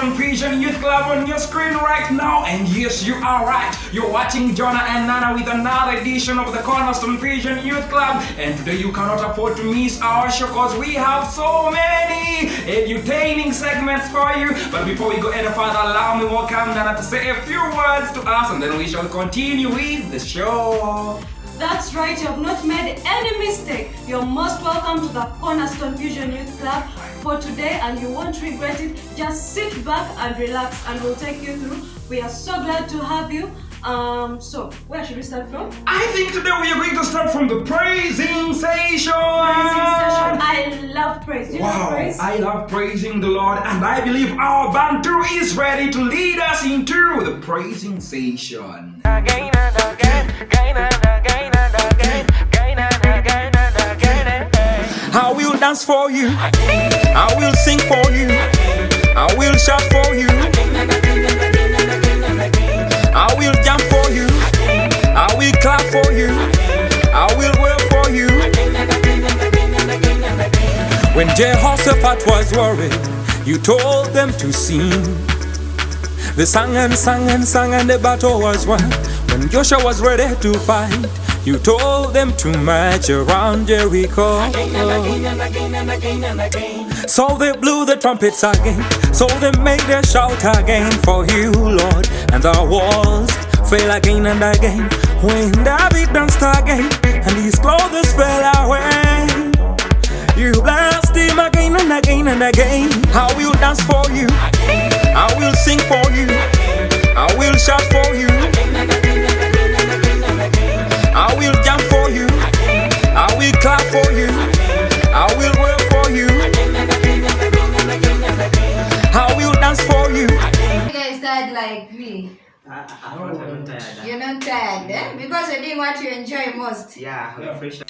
Cornerstone Vision Youth Club on your screen right now. And yes, you are right. You're watching Jonah and Nana with another edition of the Cornerstone Vision Youth Club. And today you cannot afford to miss our show because we have so many entertaining segments for you. But before we go any further, allow me welcome Nana to say a few words to us and then we shall continue with the show. That's right, you have not made any mistake. You're most welcome to the Cornerstone Vision Youth Club for today and you won't regret it. Just sit back and relax and we'll take you through. We are so glad to have you. So, where should we start from? I think today we are going to start from the praising session. I love praise. You love praise? I love praising the Lord and I believe our band too is ready to lead us into the praising session. Again and again, again and again and again, again and again and again. I will dance for you. I will sing for you. I will shout for you. I will jump for you. I will clap for you. I will work for you. When Jehoshaphat was worried, you told them to sing. They sang and sang and sang and the battle was won. When Joshua was ready to fight, you told them to march around Jericho. So they blew the trumpets again. So they made their shout again for you, Lord. And the walls fell again and again. When David danced again and his clothes fell away, you blessed him again and again and again. I will dance for you. I will sing for you. I will shout for you. I will jump for you. I will clap for you. I will work for you. I will dance for you. You guys tired like me? I'm tired. You're not tired, eh? Because you're doing what you enjoy most. Yeah, fresh.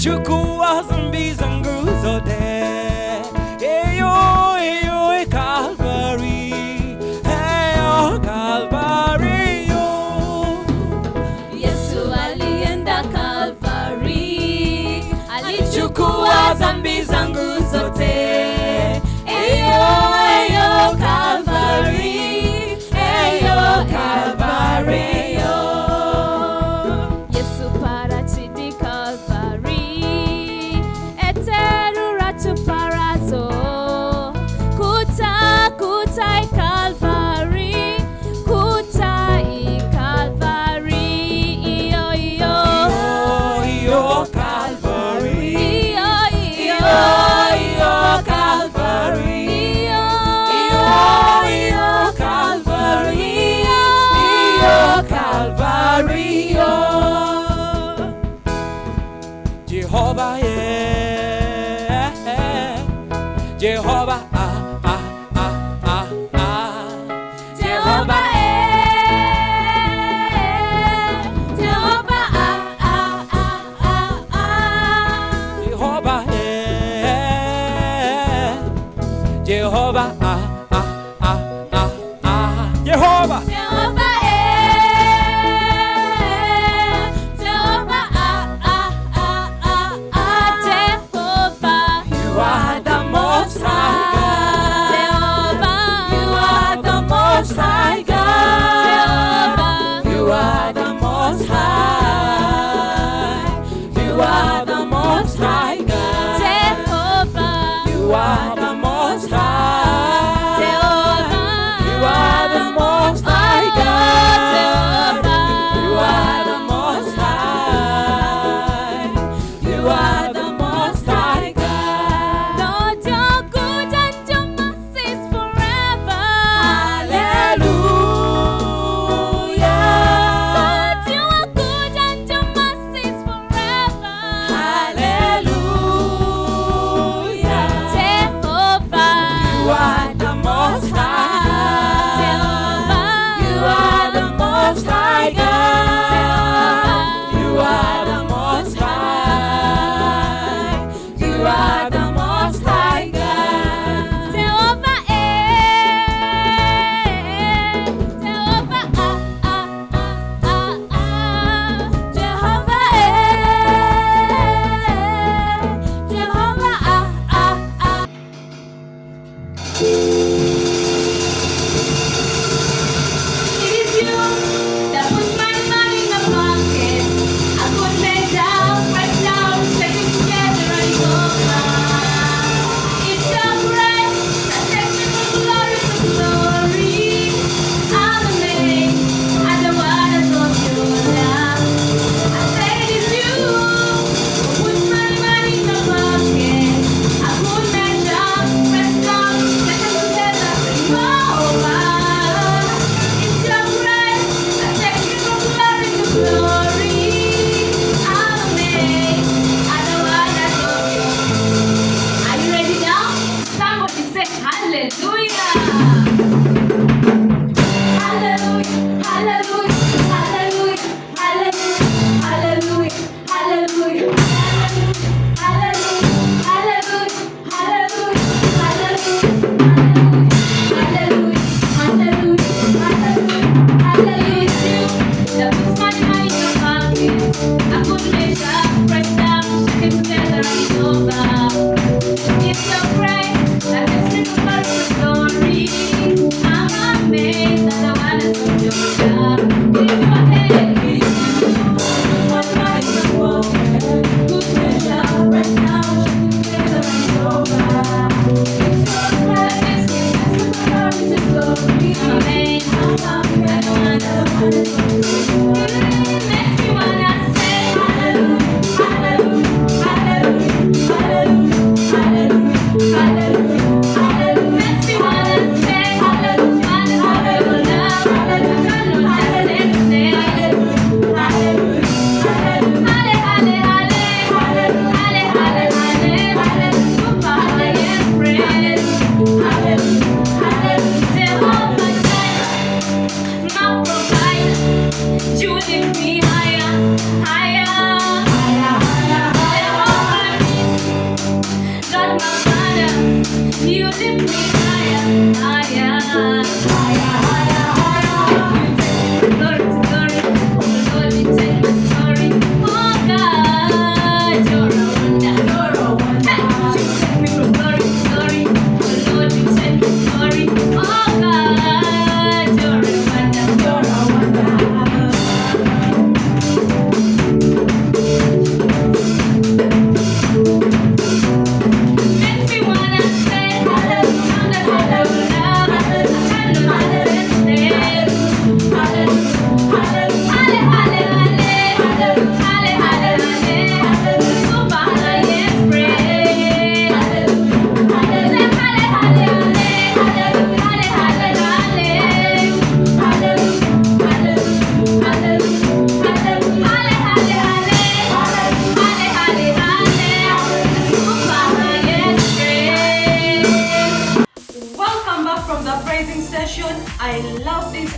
Chukua zombies and gruzo de. Eyo, Calvary. Eyo, Calvary, yo. Yesu alienda Calvary. Alichukua dhambi zangu zote. Eyo, Calvary. Eyo, Calvary, yo. Yesu para chini Calvary. Parazo, kuta I Calvary, kuta I Calvary, iyo Calvary, iyo Calvary, iyo Calvary, iyo Calvary, Jehovah, Jehovah, Jehovah, Jehovah, Jehovah, Jehovah,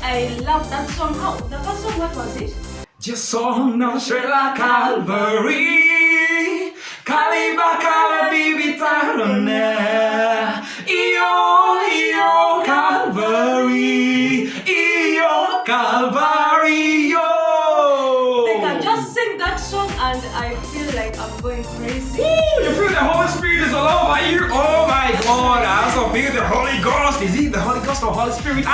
I love that song. How? The first song, what was it? Just song no Shrela Calvary Kaliba Kala Divitarone Io Calvary Io Calvary They can just sing that song and I feel like I'm going crazy. Ooh, you feel the Holy Spirit is all over you. Oh my God, I also feel the Holy Ghost. Is it the Holy Ghost or Holy Spirit?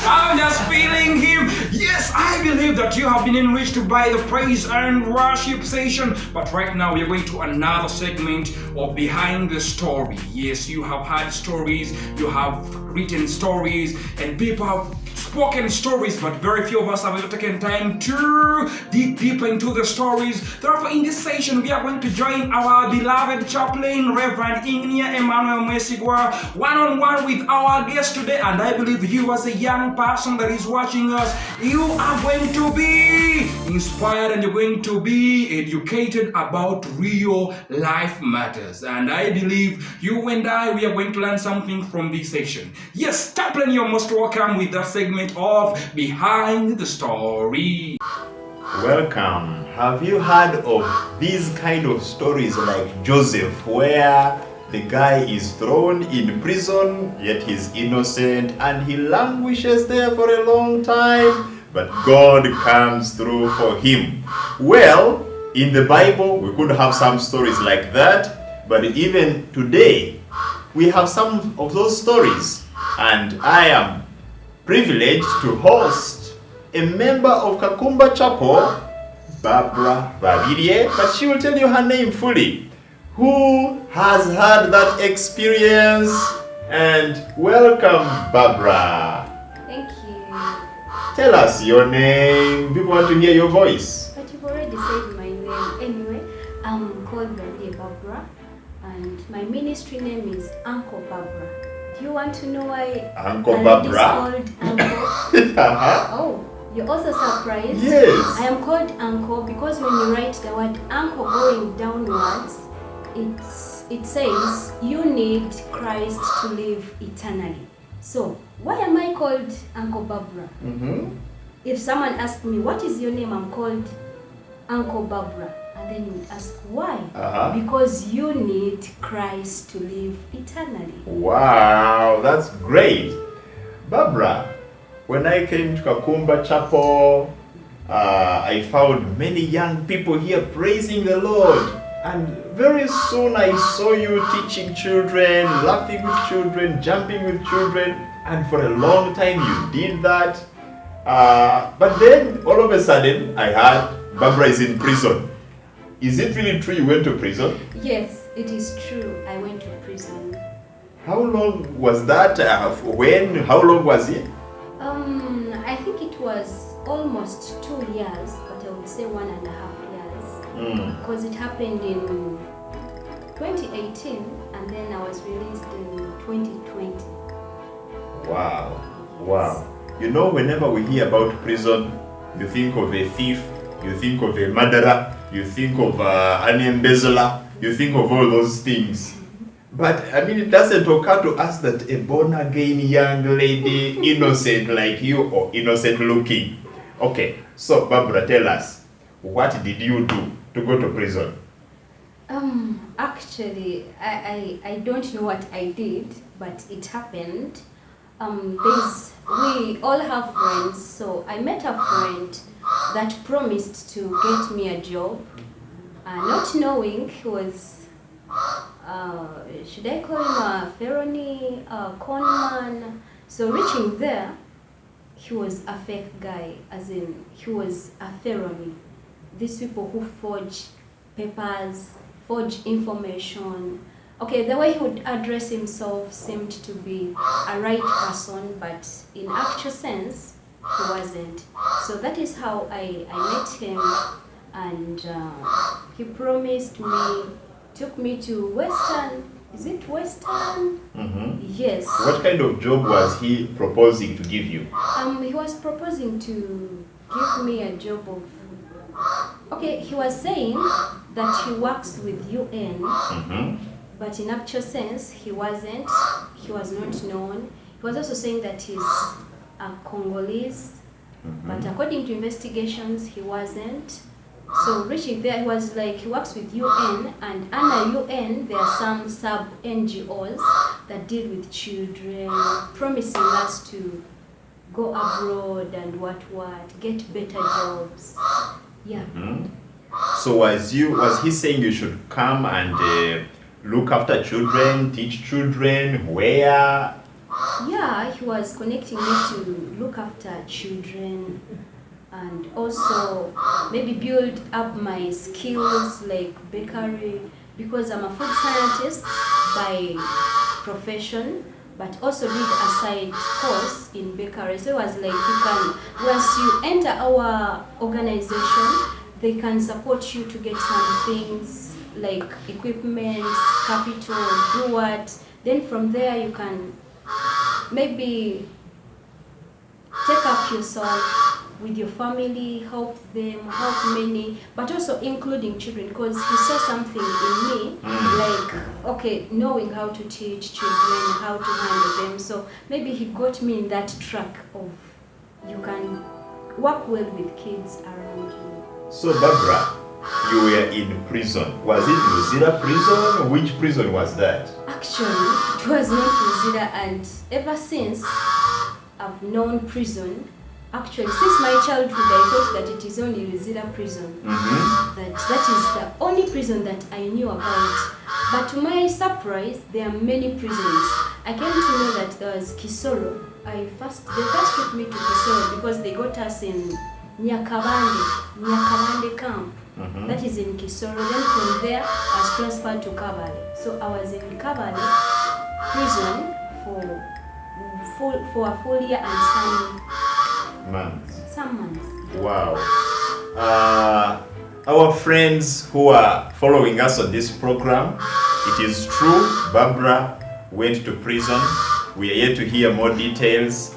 I'm just feeling Him. Yes, I believe that you have been enriched by the praise and worship session. But right now we are going to another segment of Behind the Story. Yes, you have had stories, you have written stories, and people have spoken stories, but very few of us have ever taken time to dig deeper into the stories. Therefore, in this session, we are going to join our beloved chaplain, Reverend Ignia Emmanuel Mesigwa, one-on-one with our guest today. And I believe you, as a young person that is watching us, you are going to be inspired and you're going to be educated about real life matters. And I believe you and I, we are going to learn something from this session. Yes, chaplain, you're most welcome with that segment of Behind the Story. Welcome. Have you heard of these kind of stories like Joseph, where the guy is thrown in prison, yet he's innocent and he languishes there for a long time, but God comes through for him? Well, in the Bible, we could have some stories like that, but even today, we have some of those stories, and I am privileged to host a member of Kakumba Chapel, Barbara Babirie, but she will tell you her name fully. Who has had that experience? And welcome, Barbara. Thank you. Tell us your name. People want to hear your voice. But you've already said my name. Anyway, I'm called Babirie Barbara, and my ministry name is Uncle Barbara. Do you want to know why Uncle Barbara? Called Uncle? Oh, you're also surprised? Yes. I am called Uncle because when you write the word Uncle going downwards, it says you need Christ to live eternally. So, why am I called Uncle Barbara? If someone asks me, what is your name? I'm called Uncle Barbara. And then you would ask, why? Because you need Christ to live eternally. Wow, that's great. Barbara, when I came to Kakumba Chapel, I found many young people here praising the Lord. And very soon I saw you teaching children, laughing with children, jumping with children. And for a long time you did that. But then all of a sudden I heard Barbara is in prison. Is it really true you went to prison? Yes, it is true. I went to prison. How long was that? When? How long was it? I think it was almost 2 years, but I would say 1.5 years. Because it happened in 2018 and then I was released in 2020. Wow. Wow. You know, whenever we hear about prison, you think of a thief, you think of a murderer, you think of an embezzler, you think of all those things. But I mean, it doesn't occur to us that a born-again young lady, innocent like you or innocent looking. Okay, so Barbara, tell us, what did you do to go to prison? Actually, I don't know what I did, but it happened. We all have friends, so I met a friend that promised to get me a job, not knowing he was, should I call him a felony, a conman? So reaching there, he was a fake guy, as in he was a felony. These people who forge papers, forge information. Okay, the way he would address himself seemed to be a right person, but in actual sense, he wasn't. So that is how I met him, and he promised me, took me to Western. Is it Western? Yes. What kind of job was he proposing to give you? He was proposing to give me a job of. Okay, he was saying that he works with UN. But in actual sense, he wasn't. He was not known. He was also saying that he's a Congolese, but according to investigations, he wasn't. So reaching there, he was like, he works with UN, and under UN, there are some sub-NGOs that deal with children, promising us to go abroad and what, get better jobs. Yeah. So was he saying you should come and look after children, teach children, where? Yeah, he was connecting me to look after children and also maybe build up my skills like bakery, because I'm a food scientist by profession, but also did a side course in bakery. So it was like, you can, once you enter our organization, they can support you to get some things like equipment, capital, do what. Then from there you can maybe take up yourself with your family, help them, help many, but also including children, because he saw something in me, like, okay, knowing how to teach children, how to handle them. So maybe he got me in that track of you can work well with kids around you. So Barbara, you were in prison. Was it Luzira prison? Which prison was that? Actually, it was not Luzira, and ever since I've known prison, actually since my childhood I thought that it is only Luzira prison. That is the only prison that I knew about. But to my surprise, there are many prisons. I came to know that there was Kisoro. They first took me to Kisoro because they got us in Nyakabande camp. That is in Kisoro. Then from there, I was transferred to Kabale. So I was in Kabale prison for a full year and some months. Wow. Our friends who are following us on this program, it is true, Barbara went to prison. We are yet to hear more details,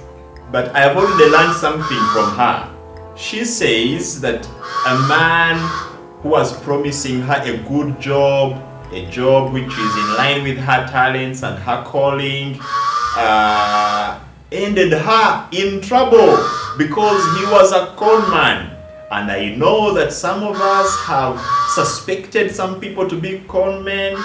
but I have already learned something from her. She says that a man who was promising her a good job, a job which is in line with her talents and her calling, ended her in trouble because he was a con man. And I know that some of us have suspected some people to be con men.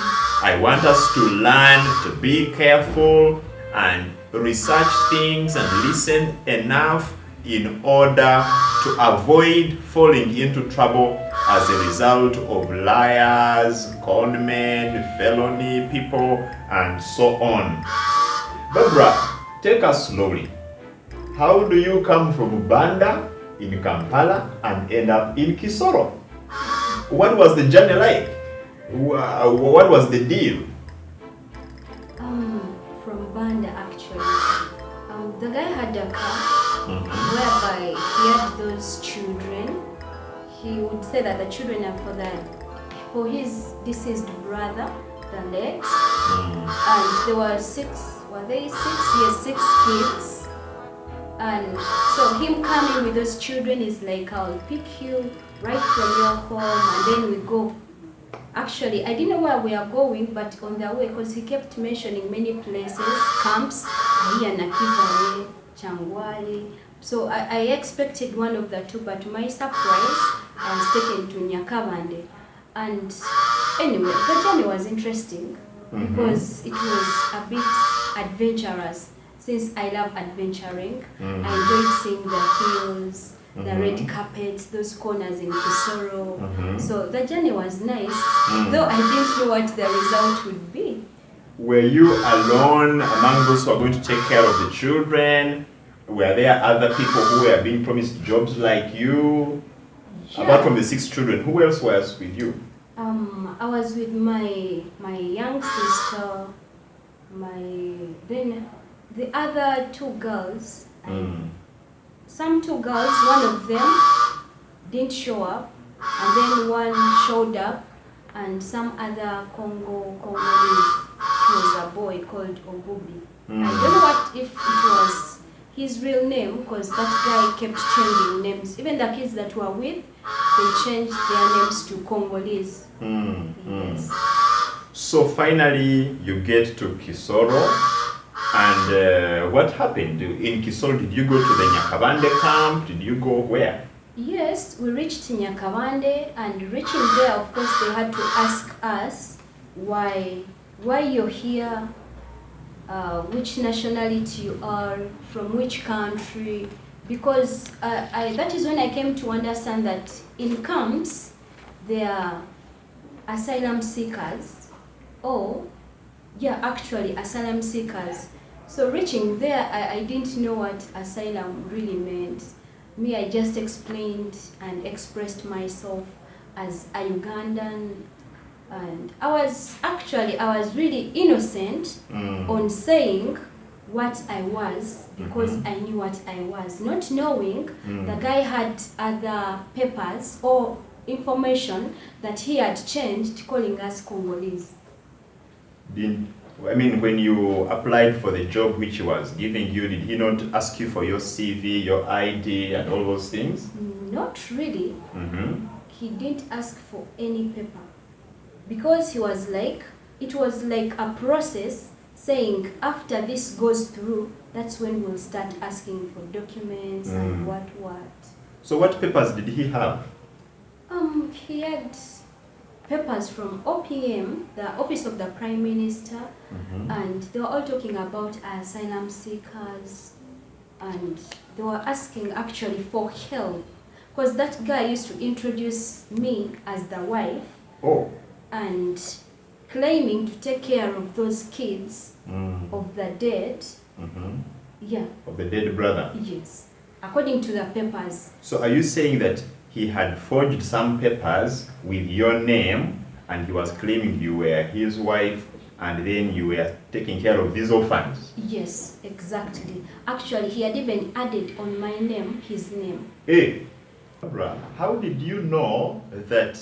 I want us to learn to be careful and research things and listen enough in order to avoid falling into trouble as a result of liars, con men, felony people, and so on. Barbara, take us slowly. How do you come from Banda in Kampala and end up in Kisoro? What was the journey like? What was the deal? From Banda actually. The guy had a car whereby he had those children. He would say that the children are for his deceased brother, the legs, and there were were they six? Yes, 6 kids. And so him coming with those children is like, I'll pick you right from your home and then we go. Actually, I didn't know where we are going, but on the way, because he kept mentioning many places, camps, Ahia Nakivale, Changwali. So I expected one of the two, but to my surprise, I was taken to Nyakavande. And anyway, the journey was interesting because it was a bit adventurous. Since I love adventuring, I enjoyed seeing the hills, the red carpets, those corners in Kisoro. So the journey was nice, though I didn't know what the result would be. Were you alone among those who are going to take care of the children? Were there other people who were being promised jobs like you? Yeah. Apart from the 6 children, who else was with you? I was with my young sister, then the other 2 girls. Some 2 girls, one of them didn't show up, and then one showed up, and some other Congolese. He was a boy called Ogubi. I don't know what if it was his real name, because that guy kept changing names. Even the kids that were with, they changed their names to Congolese. Yes. So finally, you get to Kisoro. And what happened in Kisoro? Did you go to the Nyakavande camp? Did you go where? Yes, we reached Nyakavande, and reaching there, of course, they had to ask us why you're here, which nationality you are, from which country, because that is when I came to understand that in camps, there are asylum seekers, asylum seekers. So reaching there, I didn't know what asylum really meant. Me, I just explained and expressed myself as a Ugandan, and I was really innocent on saying what I was, because I knew what I was, not knowing the guy had other papers or information that he had changed, calling us Congolese. When you applied for the job which he was giving you, did he not ask you for your CV, your ID, and all those things? Not really. He didn't ask for any paper, because he was like, it was like a process saying after this goes through, that's when we'll start asking for documents and what. So what papers did he have? He had papers from OPM, the Office of the Prime Minister, and they were all talking about asylum seekers, and they were asking actually for help, because that guy used to introduce me as the wife, and claiming to take care of those kids of the dead. Of the dead brother? Yes, according to the papers. So are you saying that he had forged some papers with your name, and he was claiming you were his wife, and then you were taking care of these orphans? Yes, exactly. Actually, he had even added on my name his name. Hey, Barbara, how did you know that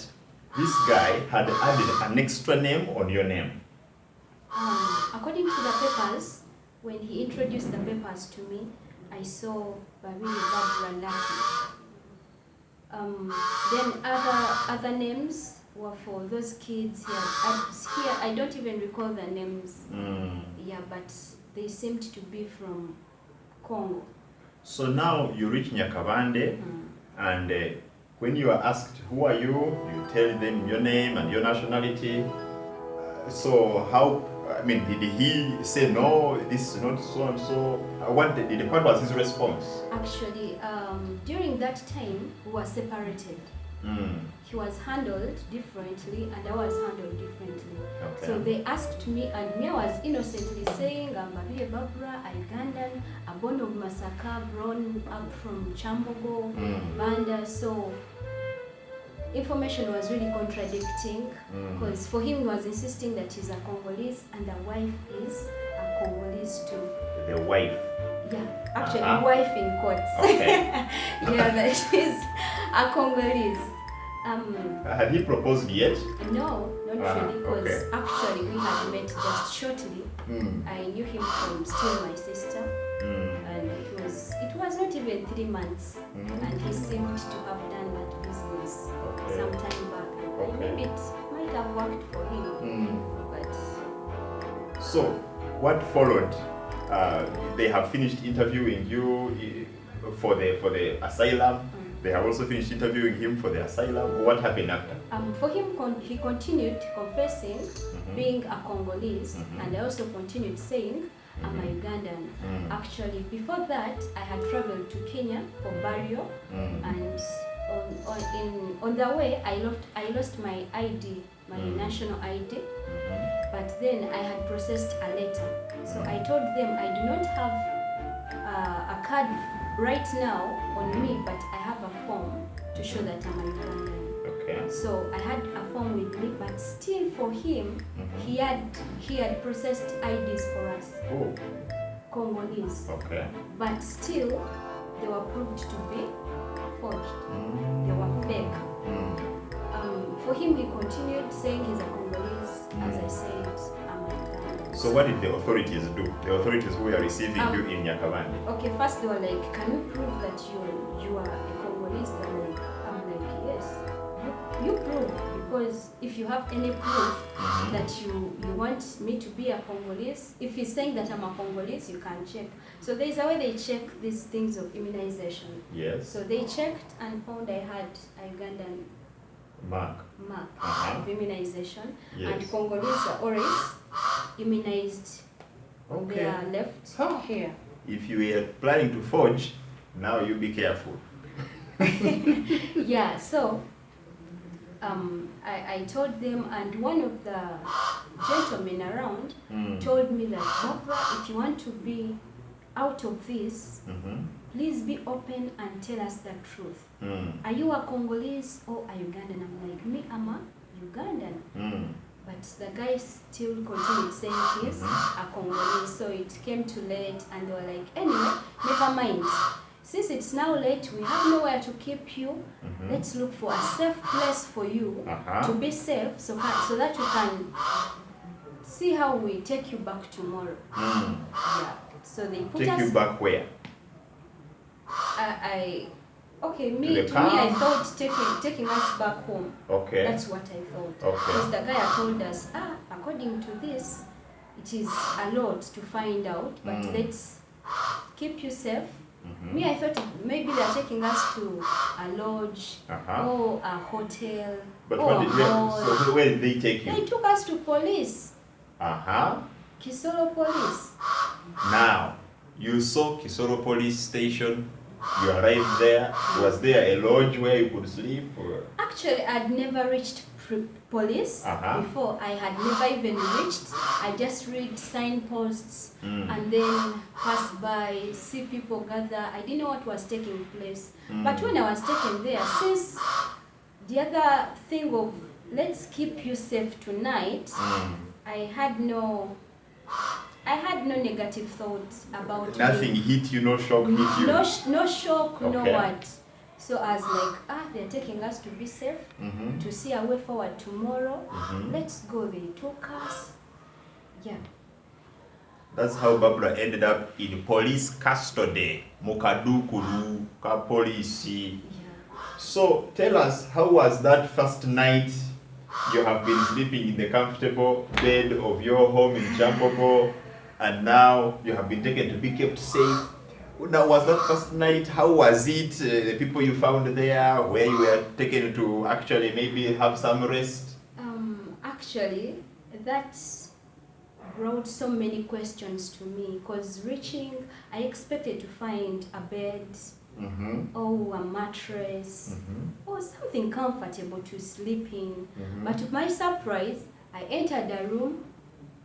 this guy had added an extra name on your name? According to the papers, when he introduced the papers to me, I saw Barbara Lucky. Then other names were for those kids here. Here I don't even recall the names. But they seemed to be from Congo. So now you reach Nyakavande, and when you are asked who are you, you tell them your name and your nationality. So how? Did he say no? This is not so and so? What was his response? Actually, during that time we were separated. He was handled differently, and I was handled differently. Okay. So they asked me, and me, I was innocently saying, I'm Babiye Barbara, a Ugandan, a born of Masaka, grown up from Chambogo, Banda. So information was really contradicting, because for him he was insisting that he's a Congolese and the wife is a Congolese too. The wife? Yeah, actually, Uh-huh. wife in quotes. Okay. Yeah, that she's a Congolese. Had he proposed yet? No, not really, because okay. actually we had met just shortly. Mm. I knew him from still my sister, and it was not even 3 months, and he seemed to have done that business Okay. some time back. Okay. Maybe it might have worked for him, but So, what followed? They have finished interviewing you for the asylum. They have also finished interviewing him for the asylum. What happened after? for him, he continued confessing being a Congolese, and I also continued saying I'm a Ugandan. Actually, before that, I had traveled to Kenya for burial, and on the way, I lost my ID, my national ID. But then I had processed a letter. So I told them I do not have a card right now on me, but I have a form to show that I'm a Ugandan. Okay. So I had a form with me, but still for him, he had processed IDs for us, Oh, Congolese. okay. But still, they were proved to be forged. They were fake. For him, he continued saying he's a Congolese. As I said, I'm a Ugandan. So what did the authorities do? The authorities who were receiving you in Nyakabande? Okay, first they were like, can you prove that you are a Congolese? I'm like, yes. You prove, because if you have any proof that you want me to be a Congolese, if he's saying that I'm a Congolese, you can check. So there's a way they check these things of immunization. Yes. So they checked and found I had a Ugandan Mark. mark Uh-huh. of immunization, Yes. and Congolese are always immunized on Okay. their left here. If you were planning to forge, now you be careful. Yeah, so I told them, and one of the gentlemen around told me that, Barbara, if you want to be out of this, please be open and tell us the truth. Are you a Congolese or a Ugandan? I'm like, me, I'm a Ugandan. But the guy still continued saying he's a Congolese, so it came too late, and they were like, anyway, never mind. Since it's now late, we have nowhere to keep you. Let's look for a safe place for you to be safe, so that we can see how we take you back tomorrow. Yeah. So they put Take us. you back where? Okay, To me the to me I camp? thought taking us back home. Okay. That's what I thought. Okay. Because the guy had told us, according to this, it is a lot to find out, but let's keep you safe. Me, I thought maybe they're taking us to a lodge or a hotel But or what a did mall. so where did they take They you? took us to police, Uh-huh. Kisoro police. Now, you saw Kisoro police station. You arrived there. Was there a lodge where you could sleep? Or? Actually, I'd never reached police before. I had never even reached. I just read signposts and then pass by, see people gather. I didn't know what was taking place. But when I was taken there, since the other thing of let's keep you safe tonight, I had no negative thoughts about Nothing me. hit you, no shock hit you? No shock, no Okay. what. So I was like, they're taking us to be safe, to see a way forward tomorrow. Let's go. They took us. Yeah. That's how Barbara ended up in police custody. Mukadukulu, ka police. Yeah. So tell us, how was that first night? You have been sleeping in the comfortable bed of your home in Champopo, and now you have been taken to be kept safe. Now, was that first night? How was it? The people you found there, where you were taken to actually maybe have some rest? Actually, that brought so many questions to me, because reaching, I expected to find a bed, or a mattress, or something comfortable to sleep in. But to my surprise, I entered a room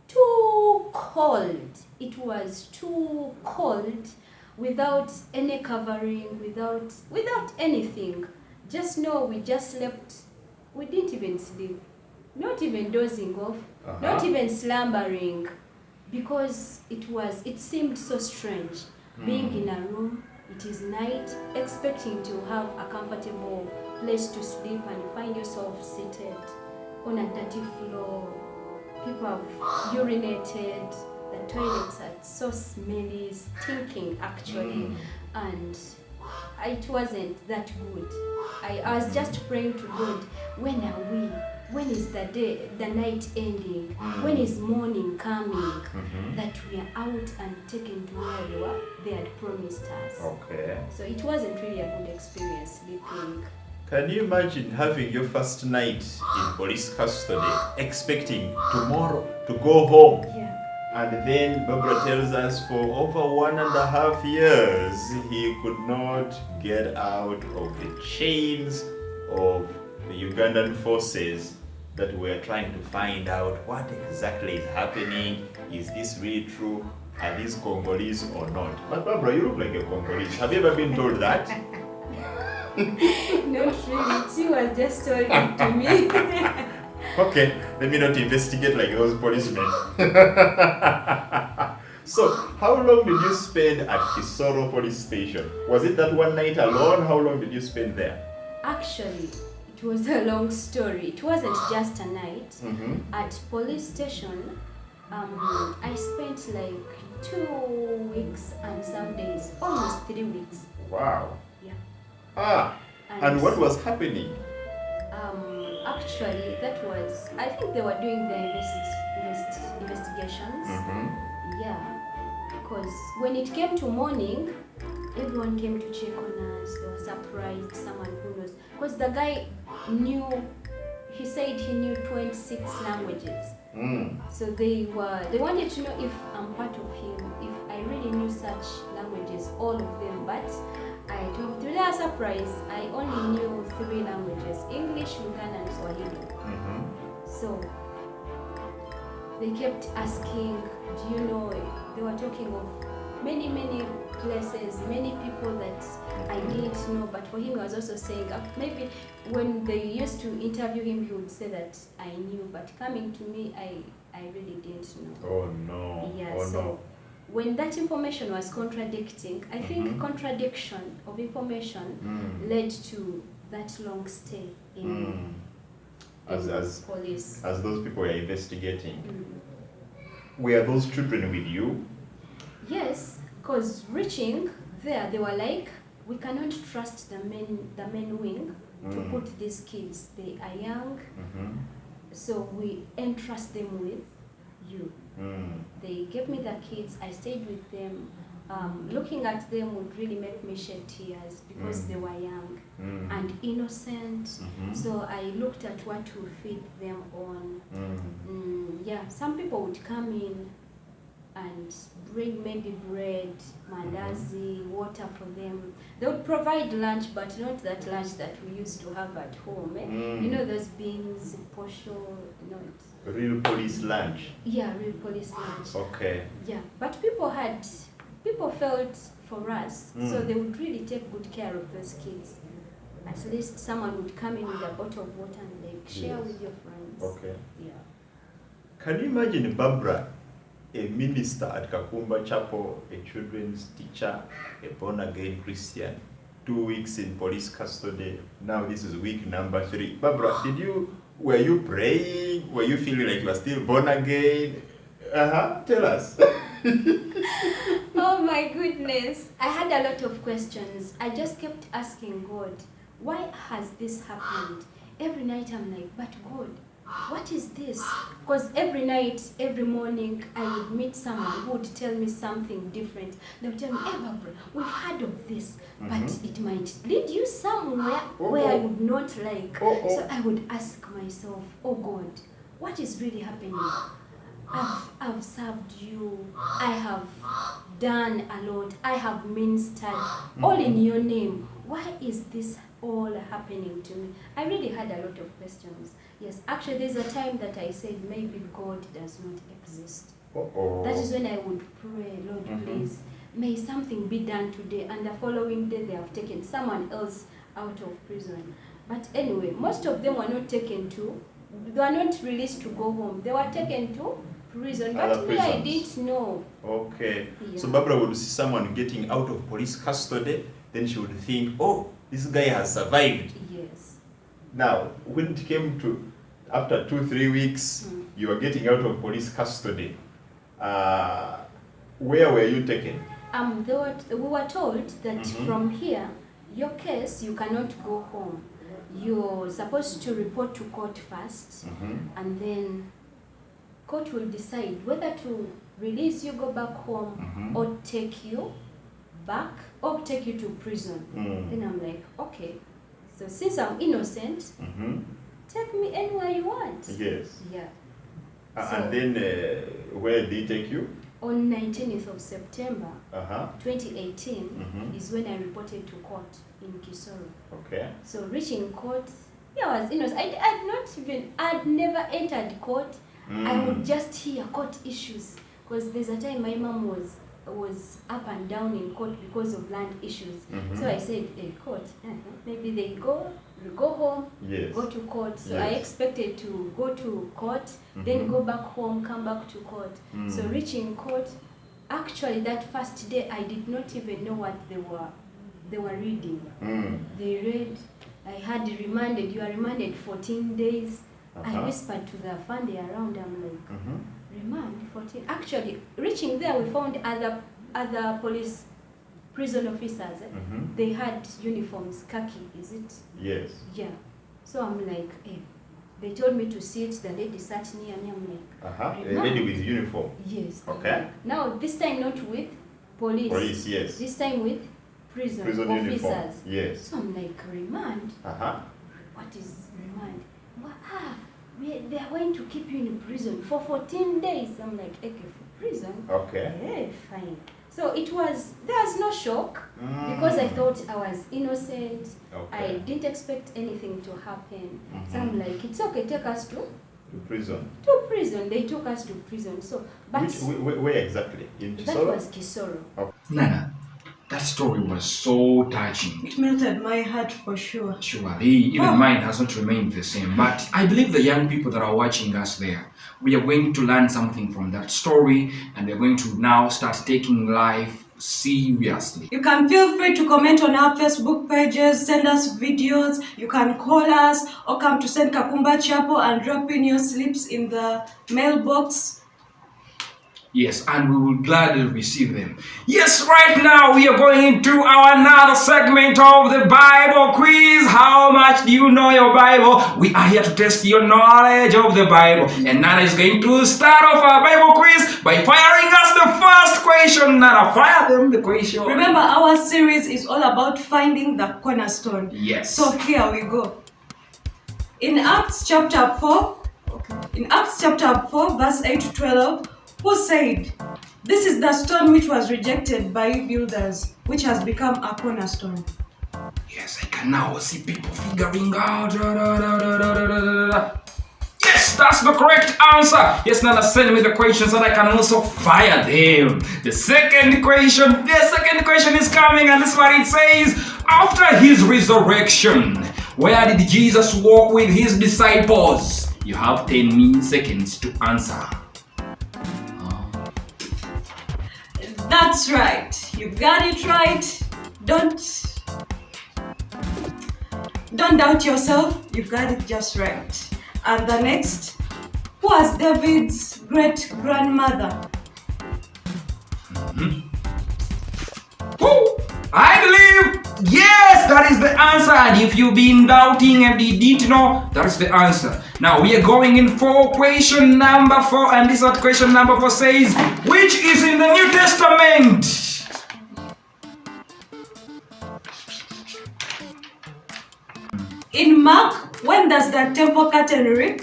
too cold. It was too cold, without any covering, without anything. Just know we just slept. We didn't even sleep. Not even dozing off, not even slumbering, because it seemed so strange. being in a room, it is night, expecting to have a comfortable place to sleep and you find yourself seated on a dirty floor. People have urinated, the toilets are so smelly, stinking actually, and it wasn't that good. I was just praying to God, when are we? When is the night ending? When is morning coming? That we are out and taken to where they had promised us. Okay. So it wasn't really a good experience sleeping. Can you imagine having your first night in police custody, expecting tomorrow to go home? Yeah. And then Barbara tells us for over 1.5 years, he could not get out of the chains of the Ugandan forces that were trying to find out what exactly is happening. Is this really true? Are these Congolese or not? But Barbara, you look like a Congolese. Have you ever been told that? Not really. She was just told it to me. Okay, let me not investigate like those policemen. So, how long did you spend at Kisoro police station? Was it that one night alone? How long did you spend there? Actually, it was a long story. It wasn't just a night. At police station, I spent like 2 weeks and some days, almost 3 weeks. Wow. Yeah. Ah, and what was happening? Actually, that was, I think they were doing the investigations. Yeah, because when it came to morning, everyone came to check on us. They were surprised, someone who knows. Because the guy he said he knew 26 languages. So they wanted to know if I'm part of him, if I really knew such languages, all of them. But I told, to their surprise, I only knew 3 languages: English, Luganda, and Swahili. So they kept asking, do you know, they were talking of many places, many people that I didn't know, but for him he was also saying, maybe when they used to interview him, he would say that I knew, but coming to me, I really didn't know. Oh no. Yeah, oh so no. when that information was contradicting, I think contradiction of information led to that long stay in police. As those people were investigating. Were those children with you? Yes, because reaching there, they were like, we cannot trust the main wing to put these kids. They are young, so we entrust them with you. They gave me the kids, I stayed with them. Looking at them would really make me shed tears because they were young and innocent. So I looked at what to feed them on. Yeah, some people would come in and bring maybe bread, mandazi, water for them. They would provide lunch, but not that lunch that we used to have at home. You know those beans, posho, Real police lunch? Yeah, real police lunch. Okay. Yeah, but people felt for us, so they would really take good care of those kids. At least someone would come in with a bottle of water and like share with your friends. Okay. Yeah. Can you imagine Barbara, a minister at Kakumba Chapel, a children's teacher, a born-again Christian, 2 weeks in police custody? Now this is week number 3. Barbara, were you praying? Were you feeling like you were still born again? Tell us. Oh my goodness. I had a lot of questions. I just kept asking God, why has this happened? Every night I'm like, but God, what is this? Because every night, every morning, I would meet someone who would tell me something different. They would tell me, hey Barbara, we've heard of this, but it might lead you somewhere where I would not like. So I would ask myself, oh God, what is really happening? I've served you, I have done a lot, I have ministered, all in your name. Why is this all happening to me? I really had a lot of questions. Yes, actually there's a time that I said maybe God does not exist. That is when I would pray, Lord, please, may something be done today. And the following day they have taken someone else out of prison. But anyway, most of them were not taken to, they were not released to go home. They were taken to prison. Other But me, I prisons. didn't know. Okay. Yeah. So Barbara would see someone getting out of police custody, then she would think, oh, this guy has survived. Yes. Now, when it came to after 2-3 weeks, you were getting out of police custody. Where were you taken? We were told that from here, your case, you cannot go home. You're supposed to report to court first, and then court will decide whether to release you, go back home, or take you back, or take you to prison. Then I'm like, okay, so since I'm innocent, take me anywhere you want. Yes. Yeah. And then where did he take you? On 19th of September, Uh-huh. 2018 is when I reported to court in Kisoro. Okay. So reaching court, yeah, I was innocent. I'd never entered court. I would just hear court issues, because there's a time my mom was up and down in court because of land issues. So I said, hey, court, maybe they go home, Yes. go to court. So Yes. I expected to go to court, then go back home, come back to court. So reaching court, actually that first day I did not even know what they were reading. They read, I had remanded, you are remanded 14 days. I whispered to the family around, I'm like, remand 14. Actually, reaching there, we found other police prison officers. They had uniforms, khaki, is it? Yes. Yeah. So I'm like, hey, they told me to sit, the lady sat near me, I'm like, A lady with uniform. yes. Okay. Now, this time not with police. Police, yes. This time with prison Uniform. officers. Yes. So I'm like, remand? Uh-huh. What is remand? They are going to keep you in prison for 14 days. I'm like, okay, for prison? Okay. Yeah, fine. So there was no shock, because I thought I was innocent. Okay. I didn't expect anything to happen. So I'm like, it's okay, take us to prison. prison. They took us to prison. So, but Where exactly? In that Kisoro? was Kisoro. Nana, that story was so touching. It melted my heart for sure. Surely, even mine has not remained the same. But I believe the young people that are watching us there, we are going to learn something from that story, and we're going to now start taking life seriously. You can feel free to comment on our Facebook pages, send us videos, you can call us, or come to St. Kakumba Chapel and drop in your slips in the mailbox. Yes, and we will gladly receive them. Yes, right now we are going into our another segment of the Bible quiz. How much do you know your Bible? We are here to test your knowledge of the Bible. And Nana is going to start off our Bible quiz by firing us the first question. Nana, fire them the question. Remember, our series is all about finding the cornerstone. Yes. So here we go. In Acts chapter 4, verse 8 to 12, who said, "This is the stone which was rejected by builders, which has become a cornerstone." Yes, I can now see people figuring out. Yes, that's the correct answer. Yes, Nana, send me the questions and I can also fire them. The second question is coming, and this is what it says. After his resurrection, where did Jesus walk with his disciples? You have 10 seconds to answer. That's right. You got it right. Don't doubt yourself. You got it just right. And the next, who was David's great-grandmother? Who? I believe, yes, that is the answer. And if you've been doubting and you didn't know, that is the answer. Now we are going in for question number 4, and this is what question number 4 says. Which is in the New Testament? In Mark, when does the temple curtain rip?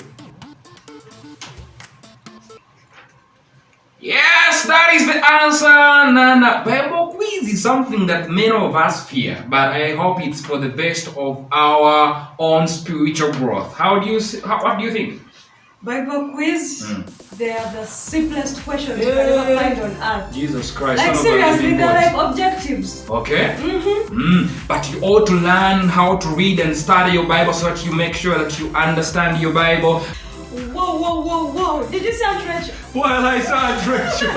Yes, that is the answer, Nana. Bible quiz is something that many of us fear, but I hope it's for the best of our own spiritual growth. What do you think? Bible quiz, they are the simplest questions you can ever find on earth. Jesus Christ. Like seriously, they're like objectives. Okay. But you ought to learn how to read and study your Bible so that you make sure that you understand your Bible. Whoa, Whoa. Did you sound Rachel? Well, I saw Rachel.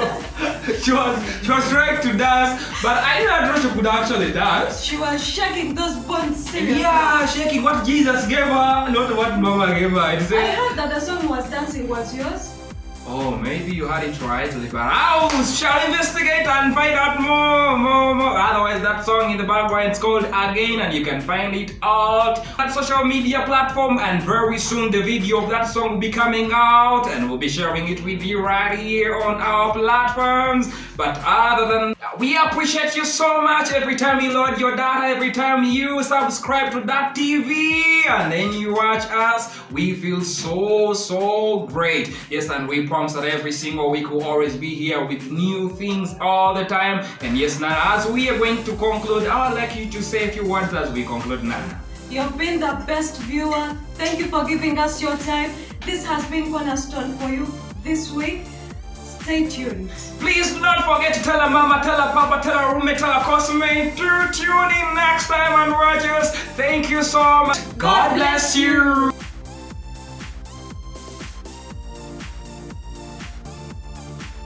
she was trying to dance, but I didn't know Rachel could actually dance. She was shaking those bones seriously. Yeah, shaking what Jesus gave her, not what Mama gave her. I heard that the song was dancing was yours. Oh, maybe you had it rightly, but I shall investigate and find out more. Otherwise, that song in the background is called Again, and you can find it out on social media platform. And very soon, the video of that song will be coming out, and we'll be sharing it with you right here on our platforms. But other than that, we appreciate you so much every time you load your data, every time you subscribe to that TV, and then you watch us. We feel so great. Yes, and we promise that every single week we'll always be here with new things all the time. And yes, now as we are going to conclude, I would like you to say a few words as we conclude, Nana. You've been the best viewer. Thank you for giving us your time. This has been Cornerstone for you this week. Stay tuned. Please do not forget to tell a mama, tell a papa, tell a roommate, tell a classmate to tune in next time and watch us. Thank you so much. God bless you.